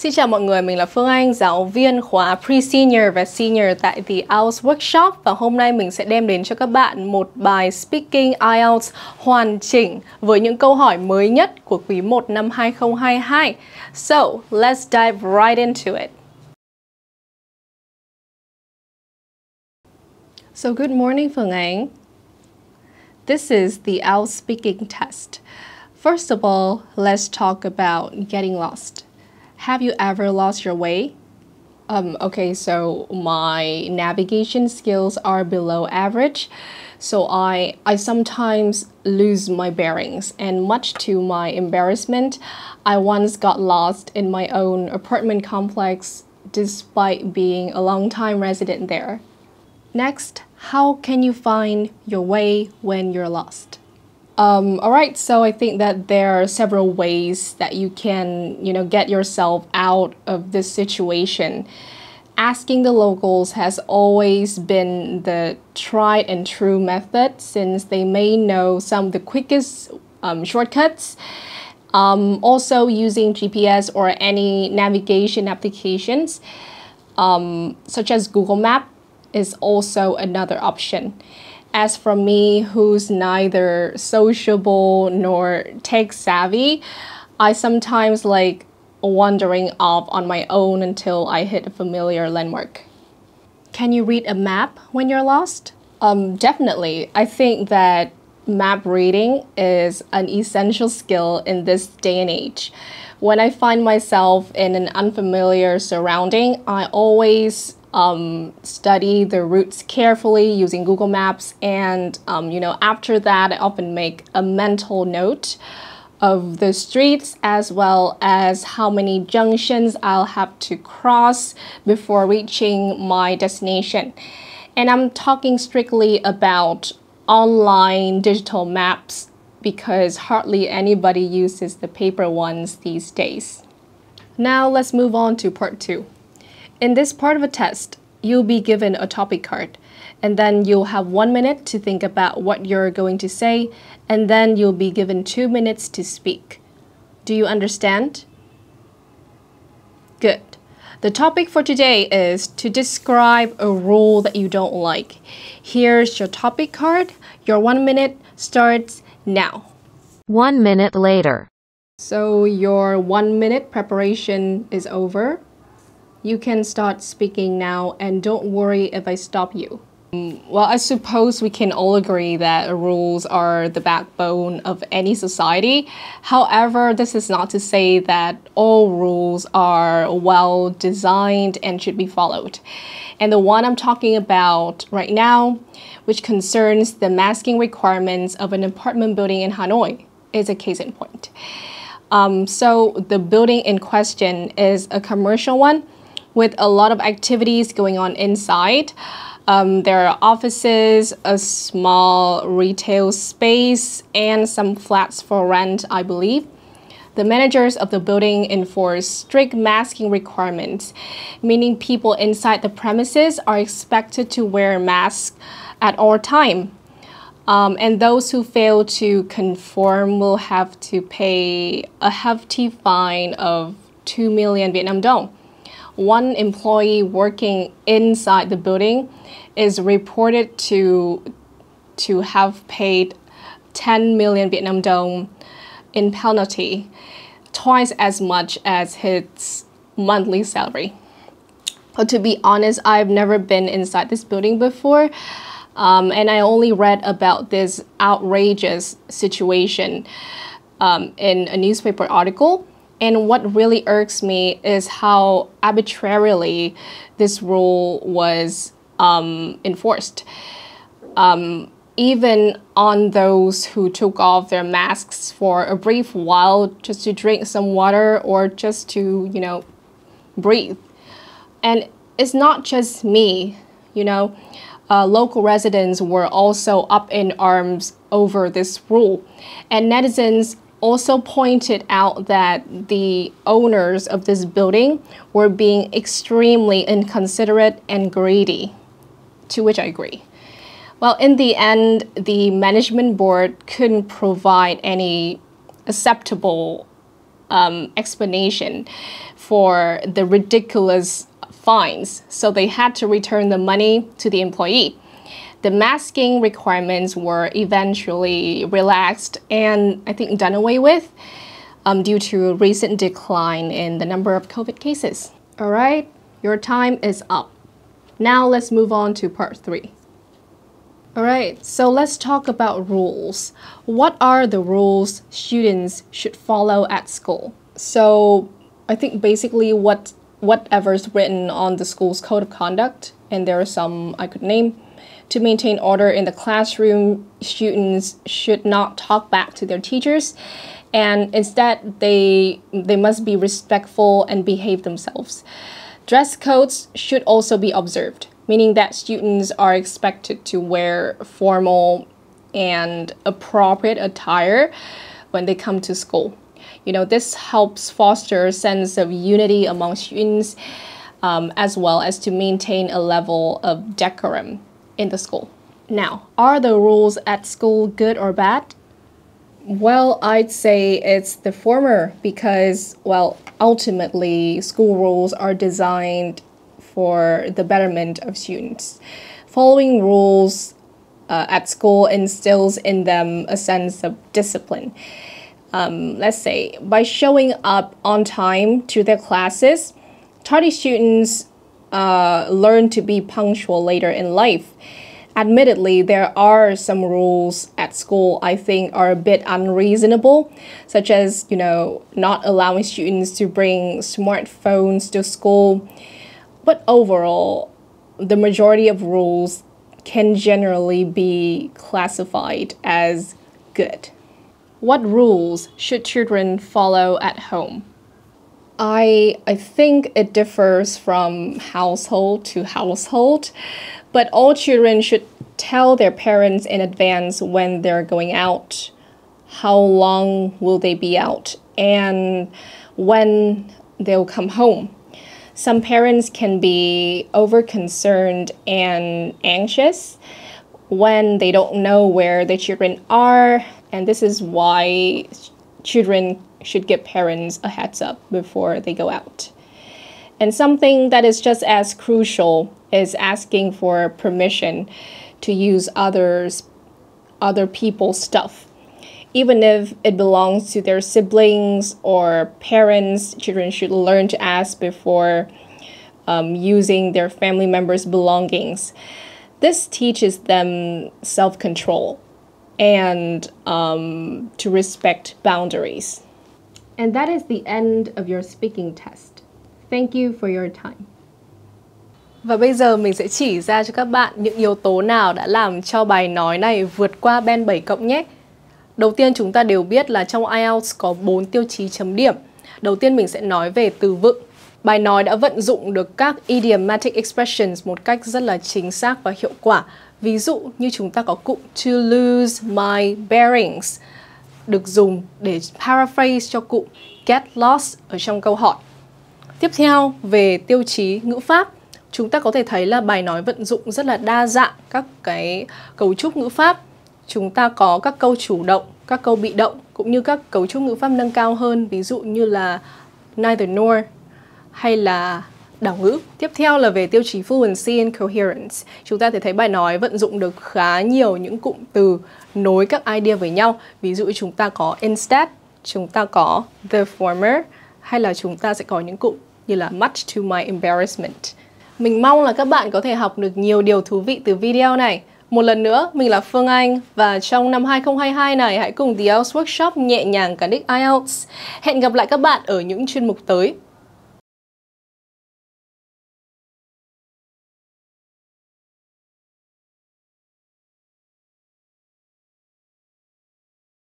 Xin chào mọi người, mình là Phương Anh, giáo viên khóa Pre-Senior và Senior tại The IELTS Workshop. Và hôm nay mình sẽ đem đến cho các bạn một bài Speaking IELTS hoàn chỉnh với những câu hỏi mới nhất của quý 1 năm 2022. So, let's dive right into it. So, good morning, Phương Anh. This is the IELTS speaking test. First of all, let's talk about getting lost. Have you ever lost your way? Okay, so my navigation skills are below average, so I sometimes lose my bearings, and much to my embarrassment, I once got lost in my own apartment complex despite being a long-time resident there. Next, how can you find your way when you're lost? Alright, so I think that there are several ways that you can, get yourself out of this situation. Asking the locals has always been the tried and true method, since they may know some of the quickest shortcuts. Also, using GPS or any navigation applications, such as Google Maps, is also another option. As for me, who's neither sociable nor tech-savvy, I sometimes like wandering off on my own until I hit a familiar landmark. Can you read a map when you're lost? Definitely. I think that map reading is an essential skill in this day and age. When I find myself in an unfamiliar surrounding, I always study the routes carefully using Google Maps, and after that I often make a mental note of the streets as well as how many junctions I'll have to cross before reaching my destination. And I'm talking strictly about online digital maps, because hardly anybody uses the paper ones these days. Now let's move on to part 2. In this part of a test, you'll be given a topic card, and then you'll have 1 minute to think about what you're going to say, and then you'll be given 2 minutes to speak. Do you understand? Good. The topic for today is to describe a rule that you don't like. Here's your topic card. Your 1 minute starts now. 1 minute later. So your 1 minute preparation is over. You can start speaking now, and don't worry if I stop you. Well, I suppose we can all agree that rules are the backbone of any society. However, this is not to say that all rules are well designed and should be followed. And the one I'm talking about right now, which concerns the masking requirements of an apartment building in Hanoi, is a case in point. So the building in question is a commercial one with a lot of activities going on inside. There are offices, a small retail space, and some flats for rent, I believe. The managers of the building enforce strict masking requirements, meaning people inside the premises are expected to wear masks at all times. And those who fail to conform will have to pay a hefty fine of 2 million Vietnam dong. One employee working inside the building is reported to have paid 10 million Vietnam dong in penalty, twice as much as his monthly salary. But to be honest, I've never been inside this building before, and I only read about this outrageous situation in a newspaper article. And what really irks me is how arbitrarily this rule was enforced. Even on those who took off their masks for a brief while just to drink some water or just to, breathe. And it's not just me, local residents were also up in arms over this rule. And netizens also pointed out that the owners of this building were being extremely inconsiderate and greedy, to which I agree. Well, in the end, the management board couldn't provide any acceptable explanation for the ridiculous fines, so they had to return the money to the employee. The masking requirements were eventually relaxed and I think done away with due to recent decline in the number of COVID cases. All right, your time is up. Now let's move on to part 3. All right, so let's talk about rules. What are the rules students should follow at school? So I think basically whatever's written on the school's code of conduct, and there are some I could name. To maintain order in the classroom, students should not talk back to their teachers, and instead they must be respectful and behave themselves. Dress codes should also be observed, meaning that students are expected to wear formal and appropriate attire when they come to school. You know, this helps foster a sense of unity among students, as well as to maintain a level of decorum in the school. Now, are the rules at school good or bad? Well, I'd say it's the former because, well, ultimately, school rules are designed for the betterment of students. Following rules at school instills in them a sense of discipline. Let's say, by showing up on time to their classes, tardy students learn to be punctual later in life. Admittedly, there are some rules at school I think are a bit unreasonable, such as, you know, not allowing students to bring smartphones to school. But overall, the majority of rules can generally be classified as good. What rules should children follow at home? I think it differs from household to household, but all children should tell their parents in advance when they're going out, how long will they be out, and when they'll come home. Some parents can be over-concerned and anxious when they don't know where the children are, and this is why children should give parents a heads up before they go out. And something that is just as crucial is asking for permission to use other people's stuff. Even if it belongs to their siblings or parents, children should learn to ask before using their family members' belongings. This teaches them self-control and to respect boundaries. And that is the end of your speaking test. Thank you for your time. Và bây giờ mình sẽ chỉ ra cho các bạn những yếu tố nào đã làm cho bài nói này vượt qua band 7 cộng nhé. Đầu tiên chúng ta đều biết là trong IELTS có 4 tiêu chí chấm điểm. Đầu tiên mình sẽ nói về từ vựng. Bài nói đã vận dụng được các idiomatic expressions một cách rất là chính xác và hiệu quả. Ví dụ như chúng ta có cụm to lose my bearings, được dùng để paraphrase cho cụm get lost ở trong câu hỏi. Tiếp theo, về tiêu chí ngữ pháp, chúng ta có thể thấy là bài nói vận dụng rất là đa dạng các cái cấu trúc ngữ pháp. Chúng ta có các câu chủ động, các câu bị động, cũng như các cấu trúc ngữ pháp nâng cao hơn, ví dụ như là neither nor hay là đảo ngữ. Tiếp theo là về tiêu chí fluency and coherence. Chúng ta thể thấy bài nói vận dụng được khá nhiều những cụm từ nối các idea với nhau. Ví dụ chúng ta có instead, chúng ta có the former, hay là chúng ta sẽ có những cụm như là much to my embarrassment. Mình mong là các bạn có thể học được nhiều điều thú vị từ video này. Một lần nữa, mình là Phương Anh và trong năm 2022 này hãy cùng The IELTS Workshop nhẹ nhàng cán đích IELTS. Hẹn gặp lại các bạn ở những chuyên mục tới.